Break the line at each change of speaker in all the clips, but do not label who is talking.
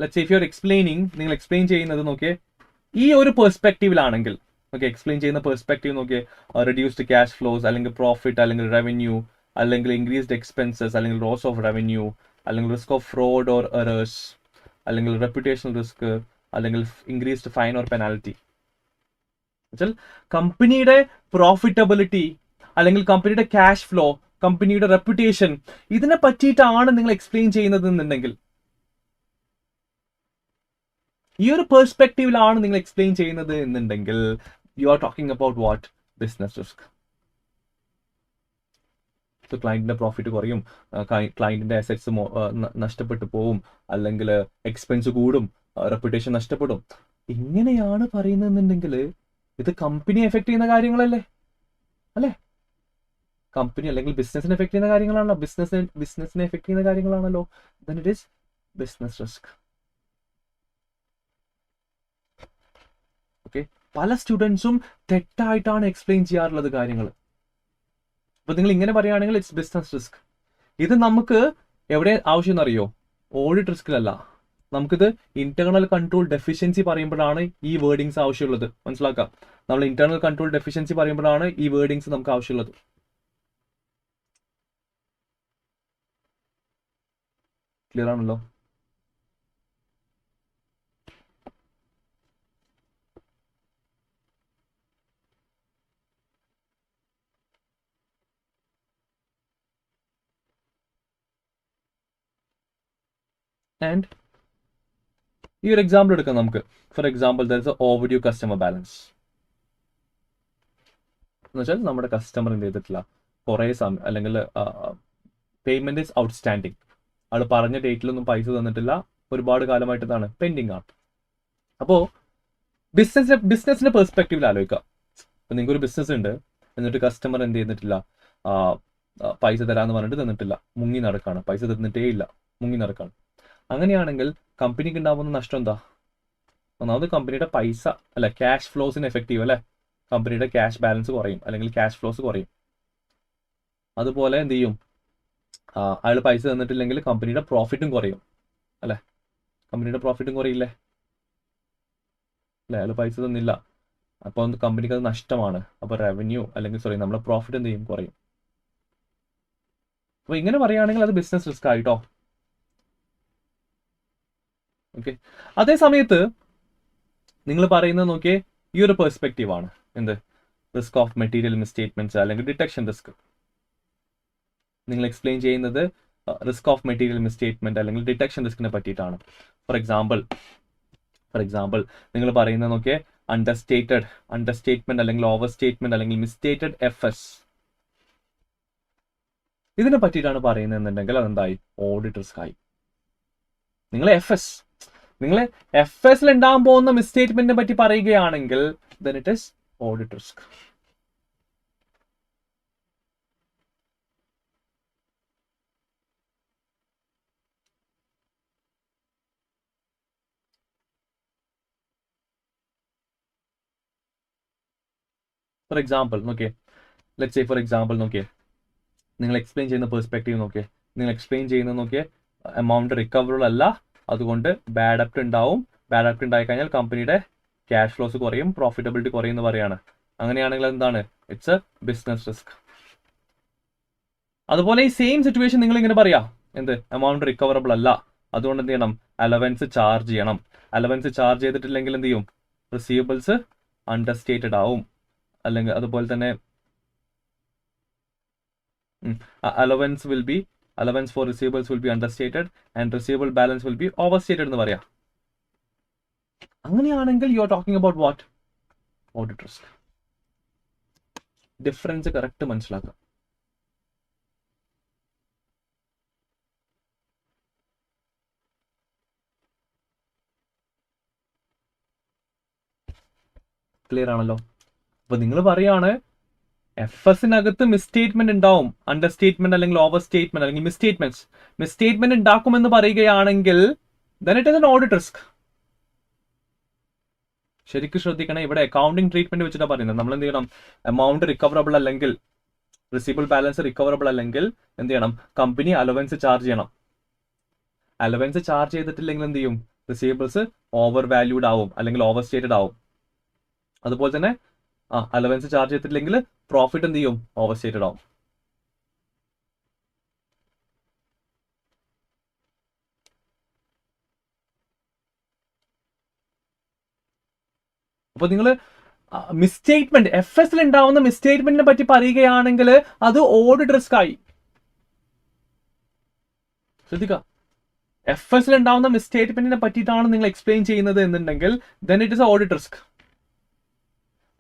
Let's say if you are explaining, നിങ്ങൾ explain ചെയ്യുന്നത് നോക്കിയേ ഈ ഒരു പെർസ്പെക്റ്റീവിലാണെങ്കിൽ, ഓക്കെ, എക്സ്പ്ലെയിൻ ചെയ്യുന്ന പെർസ്പെക്റ്റീവ് നോക്കിയേ റെഡ്യൂസ്ഡ് ക്യാഷ് ഫ്ലോസ്, അല്ലെങ്കിൽ പ്രോഫിറ്റ്, അല്ലെങ്കിൽ റവന്യൂ, അല്ലെങ്കിൽ ഇൻക്രീസ്ഡ് എക്സ്പെൻസസ്, അല്ലെങ്കിൽ ലോസ് ഓഫ് റവന്യൂ, അല്ലെങ്കിൽ risk of fraud or errors, അല്ലെങ്കിൽ റെപ്യൂട്ടേഷണൽ റിസ്ക്, അല്ലെങ്കിൽ ഇൻക്രീസ്ഡ് ഫൈൻ ഓർ പെനാൽറ്റി. എന്നുവെച്ചാൽ കമ്പനിയുടെ പ്രോഫിറ്റബിലിറ്റി, അല്ലെങ്കിൽ കമ്പനിയുടെ ക്യാഷ് ഫ്ലോ, കമ്പനിയുടെ റെപ്യൂട്ടേഷൻ, ഇതിനെ പറ്റിയിട്ടാണ് നിങ്ങൾ എക്സ്പ്ലെയിൻ ചെയ്യുന്നത് എന്നുണ്ടെങ്കിൽ, ഈ ഒരു പെർസ്പെക്റ്റീവിലാണ് നിങ്ങൾ എക്സ്പ്ലെയിൻ ചെയ്യുന്നത് എന്നുണ്ടെങ്കിൽ, you are talking about what? Business risk. ക്ലയന്റിന്റെ പ്രോഫിറ്റ് കുറയും, ക്ലയന്റിന്റെ അസറ്റ്സ് നഷ്ടപ്പെട്ടു പോവും, അല്ലെങ്കിൽ എക്സ്പെൻസ് കൂടും, റെപ്യൂട്ടേഷൻ നഷ്ടപ്പെടും. ഇങ്ങനെയാണ് പറയുന്നതെന്നുണ്ടെങ്കിൽ ഇത് കമ്പനി എഫക്ട് ചെയ്യുന്ന കാര്യങ്ങളല്ലേ, അല്ലേ? കമ്പനി അല്ലെങ്കിൽ ബിസിനസിനെ എഫക്ട് ചെയ്യുന്ന കാര്യങ്ങളാണല്ലോ, ബിസിനസിനെ എഫക്ട് ചെയ്യുന്ന കാര്യങ്ങളാണല്ലോ. then it is business risk. Okay, പല സ്റ്റുഡൻസും തെറ്റായിട്ടാണ് എക്സ്പ്ലെയിൻ ചെയ്യാറുള്ളത് കാര്യങ്ങൾ. അപ്പൊ നിങ്ങൾ ഇങ്ങനെ പറയുകയാണെങ്കിൽ ഇറ്റ്സ് ബിസിനസ് റിസ്ക്. ഇത് നമുക്ക് എവിടെ ആവശ്യം എന്നറിയോ? ഓഡിറ്റ് റിസ്കിലല്ല. നമുക്കിത് ഇന്റേണൽ കൺട്രോൾ ഡെഫിഷ്യൻസി പറയുമ്പോഴാണ് ഈ വേർഡിങ്സ് ആവശ്യമുള്ളത്. മനസ്സിലാക്കാം, നമ്മൾ ഇന്റേണൽ കൺട്രോൾ ഡെഫിഷ്യൻസി പറയുമ്പോഴാണ് ഈ വേർഡിങ്സ് നമുക്ക് ആവശ്യമുള്ളത്. ക്ലിയർ ആണല്ലോ? ആൻഡ് ഈ ഒരു എക്സാമ്പിൾ എടുക്കാം നമുക്ക്. For example, there is a overdue customer balance. എന്ന് വെച്ചാൽ നമ്മുടെ കസ്റ്റമർ എന്ത് ചെയ്തിട്ടില്ല, കുറേ സമയം, അല്ലെങ്കിൽ പേയ്മെന്റ് ഇസ് ഔട്ട്സ്റ്റാൻഡിങ്, ആൾ പറഞ്ഞ ഡേറ്റിലൊന്നും പൈസ തന്നിട്ടില്ല, ഒരുപാട് കാലമായിട്ട് എന്താണ് പെൻഡിങ് ആണ്. അപ്പോൾ ബിസിനസിന്റെ പെർസ്പെക്റ്റീവിൽ ആലോചിക്കാം. ഇപ്പൊ നിങ്ങൾക്ക് ഒരു ബിസിനസ് ഉണ്ട്, എന്നിട്ട് കസ്റ്റമർ എന്ത് ചെയ്തിട്ടില്ല, പൈസ തരാന്ന് പറഞ്ഞിട്ട് തന്നിട്ടില്ല, മുങ്ങി നടക്കാണ്, പൈസ തന്നിട്ടേ ഇല്ല, മുങ്ങി നടക്കാണ്. അങ്ങനെയാണെങ്കിൽ കമ്പനിക്ക് ഉണ്ടാവുന്ന നഷ്ടം എന്താ? ഒന്നാമത് കമ്പനിയുടെ പൈസ അല്ല, ക്യാഷ് ഫ്ലോസിന് എഫക്റ്റീവ് അല്ലെ, കമ്പനിയുടെ ക്യാഷ് ബാലൻസ് കുറയും, അല്ലെങ്കിൽ ക്യാഷ് ഫ്ലോസ് കുറയും. അതുപോലെ എന്ത് ചെയ്യും, അയാൾ പൈസ തന്നിട്ടില്ലെങ്കിൽ കമ്പനിയുടെ പ്രോഫിറ്റും കുറയും അല്ലെ, കമ്പനിയുടെ പ്രോഫിറ്റും കുറയില്ലേ അല്ലെ, അയാൾ പൈസ തന്നില്ല, അപ്പോൾ കമ്പനിക്ക് അത് നഷ്ടമാണ്. അപ്പോൾ റവന്യൂ, അല്ലെങ്കിൽ സോറി, നമ്മുടെ പ്രോഫിറ്റ് എന്ത് ചെയ്യും, കുറയും. അപ്പൊ ഇങ്ങനെ പറയുകയാണെങ്കിൽ അത് ബിസിനസ് റിസ്ക് ആയിട്ടോ. ഓക്കെ, അതേ സമയത്ത് നിങ്ങൾ പറയുന്നത് നോക്കിയേ ഈ ഒരു പെർസ്പെക്റ്റീവ് ആണ്, എന്ത്? റിസ്ക് ഓഫ് മെറ്റീരിയൽ മിസ്സ്റ്റേറ്റ്മെന്റ്സ്, അല്ലെങ്കിൽ ഡിറ്റക്ഷൻ റിസ്ക്. നിങ്ങൾ എക്സ്പ്ലെയിൻ ചെയ്യുന്നത് റിസ്ക് ഓഫ് മെറ്റീരിയൽ മിസ്സ്റ്റേറ്റ്മെന്റ് അല്ലെങ്കിൽ ഡിറ്റക്ഷൻ റിസ്കിനെ പറ്റിയിട്ടാണ്. ഫോർ എക്സാമ്പിൾ നിങ്ങൾ പറയുന്നത് നോക്കിയേ അണ്ടർസ്റ്റേറ്റ്മെന്റ്, അല്ലെങ്കിൽ ഓവർ സ്റ്റേറ്റ്മെന്റ്, അല്ലെങ്കിൽ മിസ്സ്റ്റേറ്റഡ് FS, ഇതിനെ പറ്റിയിട്ടാണ് പറയുന്നതെന്നുണ്ടെങ്കിൽ അതെന്തായി? ഓഡിറ്റ് റിസ്ക് ആയി. നിങ്ങൾ FS ഉണ്ടാകാൻ പോകുന്ന മിസ്സ്റ്റേറ്റ്മെന്റിനെ പറ്റി പറയുകയാണെങ്കിൽ then it is audit risk. For example നോക്കിയേ, ലെറ്റ്സ് സേ ഫോർ എക്സാമ്പിൾ നോക്കിയേ, നിങ്ങൾ എക്സ്പ്ലെയിൻ ചെയ്യുന്ന പെർസ്പെക്റ്റീവ് നോക്കിയേ, നിങ്ങൾ എക്സ്പ്ലെയിൻ ചെയ്യുന്നത് നോക്കിയേ എമൗണ്ട് റിക്കവറബിൾ അല്ല, അതുകൊണ്ട് ബാഡ് അപ്റ്റ് ഉണ്ടാവും. ബാഡ് അപ്റ്റ് ഉണ്ടായി കഴിഞ്ഞാൽ കമ്പനിയുടെ ക്യാഷ് ഫ്ലോസ് കുറയും, പ്രോഫിറ്റബിലിറ്റി കുറയും എന്ന് പറയാണ്. അങ്ങനെയാണെങ്കിൽ എന്താണ്? It's A business risk. അതുപോലെ ഈ സെയിം സിറ്റുവേഷൻ നിങ്ങൾ ഇങ്ങനെ പറയാ, എന്ത്? എമൗണ്ട് റിക്കവറബിൾ അല്ല, അതുകൊണ്ട് എന്ത് ചെയ്യണം? അലവൻസ് ചാർജ് ചെയ്യണം. അലവൻസ് ചാർജ് ചെയ്തിട്ടില്ലെങ്കിൽ എന്ത് ചെയ്യും? റിസീവബിൾസ് അണ്ടർസ്റ്റേറ്റഡ് ആവും. അല്ലെങ്കിൽ അതുപോലെ തന്നെ allowance for receivables will be understated and receivable balance will be overstated എന്ന് പറയാം. അങ്ങനെയാണെങ്കിൽ you are talking about what? Audit risk. Difference correct മനസ്സിലാക്കാം. ക്ലിയർ ആണല്ലോ? അപ്പൊ നിങ്ങൾ പറയാണ് FSനകത്ത് മിസ്സ്റ്റേറ്റ്മെന്റ് ഉണ്ടാവും, അണ്ടർസ്റ്റേറ്റ്മെന്റ് അല്ലെങ്കിൽ ഓവർ സ്റ്റേറ്റ്മെന്റ് അല്ലെങ്കിൽ മിസ്സ്റ്റേറ്റ്മെന്റ് ഉണ്ടാക്കുമെന്ന് പറയുകയാണെങ്കിൽ then it is an audit risk. ശരിക്കും ശ്രദ്ധിക്കണം, ഇവിടെ അക്കൗണ്ടിങ് ട്രീറ്റ്മെന്റ് വെച്ചിട്ടാണ് പറയുന്നത്. നമ്മൾ എന്ത് ചെയ്യണം? എമൗണ്ട് റിക്കവറബിൾ അല്ലെങ്കിൽ റിസീവബിൾ ബാലൻസ് റിക്കവറബിൾ അല്ലെങ്കിൽ എന്ത് ചെയ്യണം? കമ്പനി അലവൻസ് ചാർജ് ചെയ്യണം. അലവൻസ് ചാർജ് ചെയ്തിട്ടില്ലെങ്കിൽ എന്ത് ചെയ്യും? റിസീവബിൾസ് ഓവർ വാല്യൂഡ് ആവും അല്ലെങ്കിൽ ഓവർ സ്റ്റേറ്റഡ് ആവും. അതുപോലെ തന്നെ അലവൻസ് ചാർജ് ചെയ്തിട്ടില്ലെങ്കിൽ പ്രോഫിറ്റ് എന്ത് ചെയ്യും, ഓവർ സ്റ്റേറ്റഡ് ആവും. അപ്പൊ നിങ്ങൾ മിസ്റ്റേറ്റ്മെന്റ് FS ഉണ്ടാവുന്ന മിസ്റ്റേറ്റ്മെന്റിനെ പറ്റി പറയുകയാണെങ്കിൽ അത് ഓഡിറ്റ് റിസ്ക് ആയി. ശ്രദ്ധിക്കുക, FS ഉണ്ടാവുന്ന മിസ്റ്റേറ്റ്മെന്റിനെ പറ്റിയിട്ടാണ് നിങ്ങൾ എക്സ്പ്ലെയിൻ ചെയ്യുന്നത് എന്നുണ്ടെങ്കിൽ then it is audit risk.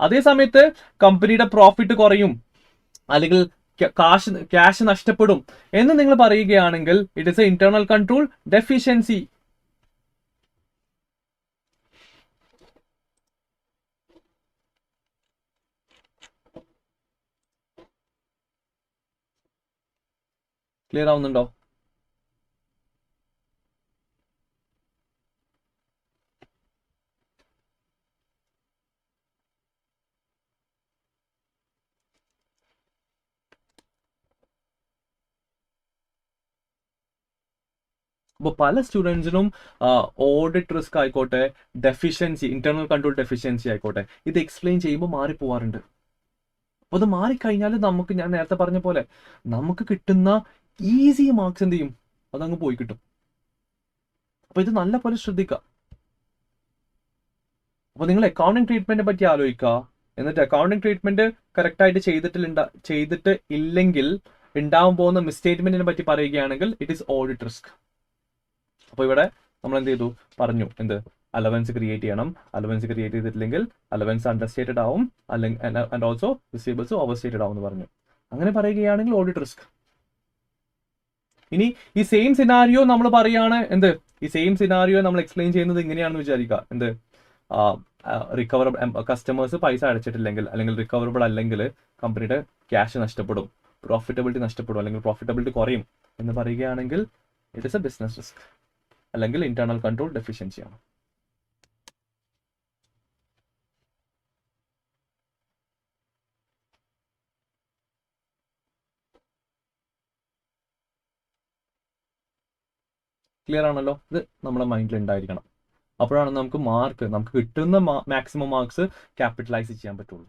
അതേ സമയത്ത് കമ്പനിയുടെ പ്രോഫിറ്റ് കുറയും അല്ലെങ്കിൽ ക്യാഷ് നഷ്ടപ്പെടും എന്ന് നിങ്ങൾ പറയുകയാണെങ്കിൽ it is a internal control deficiency. Clear ആവുന്നുണ്ടോ? അപ്പോൾ പല സ്റ്റുഡൻസിനും ഓഡിറ്റ് റിസ്ക് ആയിക്കോട്ടെ, ഡെഫിഷ്യൻസി, ഇന്റേണൽ കൺട്രോൾ ഡെഫിഷ്യൻസി ആയിക്കോട്ടെ, ഇത് എക്സ്പ്ലെയിൻ ചെയ്യുമ്പോൾ മാറിപ്പോവാറുണ്ട്. അപ്പോൾ അത് മാറിക്കഴിഞ്ഞാൽ നമുക്ക്, ഞാൻ നേരത്തെ പറഞ്ഞ പോലെ, നമുക്ക് കിട്ടുന്ന ഈസി മാർക്സ് എന്ത് ചെയ്യും, അതങ്ങ് പോയി കിട്ടും. അപ്പോൾ ഇത് നല്ല പോലെ ശ്രദ്ധിക്കുക. അപ്പോൾ നിങ്ങൾ അക്കൗണ്ടിങ് ട്രീറ്റ്മെന്റിനെ പറ്റി ആലോചിക്കുക. എന്നിട്ട് അക്കൗണ്ടിങ് ട്രീറ്റ്മെന്റ് കറക്റ്റായിട്ട് ചെയ്തിട്ട് ഇല്ലെങ്കിൽ ഉണ്ടാവാൻ പോകുന്ന മിസ്റ്റേറ്റ്മെന്റിനെ പറ്റി പറയുകയാണെങ്കിൽ ഇറ്റ് ഈസ് ഓഡിറ്റ് റിസ്ക്. അപ്പോൾ ഇവിടെ നമ്മൾ എന്ത് ചെയ്തു, പറഞ്ഞു എന്ത്, അലവൻസ് ക്രിയേറ്റ് ചെയ്യണം. അലവൻസ് ക്രിയേറ്റ് ചെയ്തിട്ടില്ലെങ്കിൽ അലവൻസ് അണ്ടർസ്റ്റേറ്റഡ് ആവും, അല്ലെങ്കിൽ ആൻഡ് ഓൾസോ റിസീവബിൾസ് ഓവർസ്റ്റേറ്റഡ് ആവും എന്ന് പറഞ്ഞു. അങ്ങനെ പറയുകയാണെങ്കിൽ ഓഡിറ്റ് റിസ്ക്. ഇനി ഈ സെയിം സിനാരിയോ നമ്മൾ പറയാണ് എന്ത്, ഈ സെയിം സിനാരിയോ നമ്മൾ എക്സ്പ്ലെയിൻ ചെയ്യുന്നത് ഇങ്ങനെയാണെന്ന് വിചാരിക്കുക. എന്ത്, റിക്കവറബിൾ കസ്റ്റമേഴ്സ് പൈസ അടച്ചിട്ടില്ലെങ്കിൽ അല്ലെങ്കിൽ റിക്കവറബിൾ അല്ലെങ്കിൽ കമ്പനിയുടെ ക്യാഷ് നഷ്ടപ്പെടും, പ്രോഫിറ്റബിലിറ്റി നഷ്ടപ്പെടും അല്ലെങ്കിൽ പ്രോഫിറ്റബിലിറ്റി കുറയും എന്ന് പറയുകയാണെങ്കിൽ it is A business risk അല്ലെങ്കിൽ ഇന്റേണൽ കൺട്രോൾ ഡെഫിഷ്യൻസിയാണ്. ക്ലിയർ ആണല്ലോ? ഇത് നമ്മുടെ മൈൻഡിൽ ഉണ്ടായിരിക്കണം. അപ്പോഴാണ് നമുക്ക് കിട്ടുന്ന മാക്സിമം മാർക്സ് ക്യാപിറ്റലൈസ് ചെയ്യാൻ പറ്റുള്ളൂ.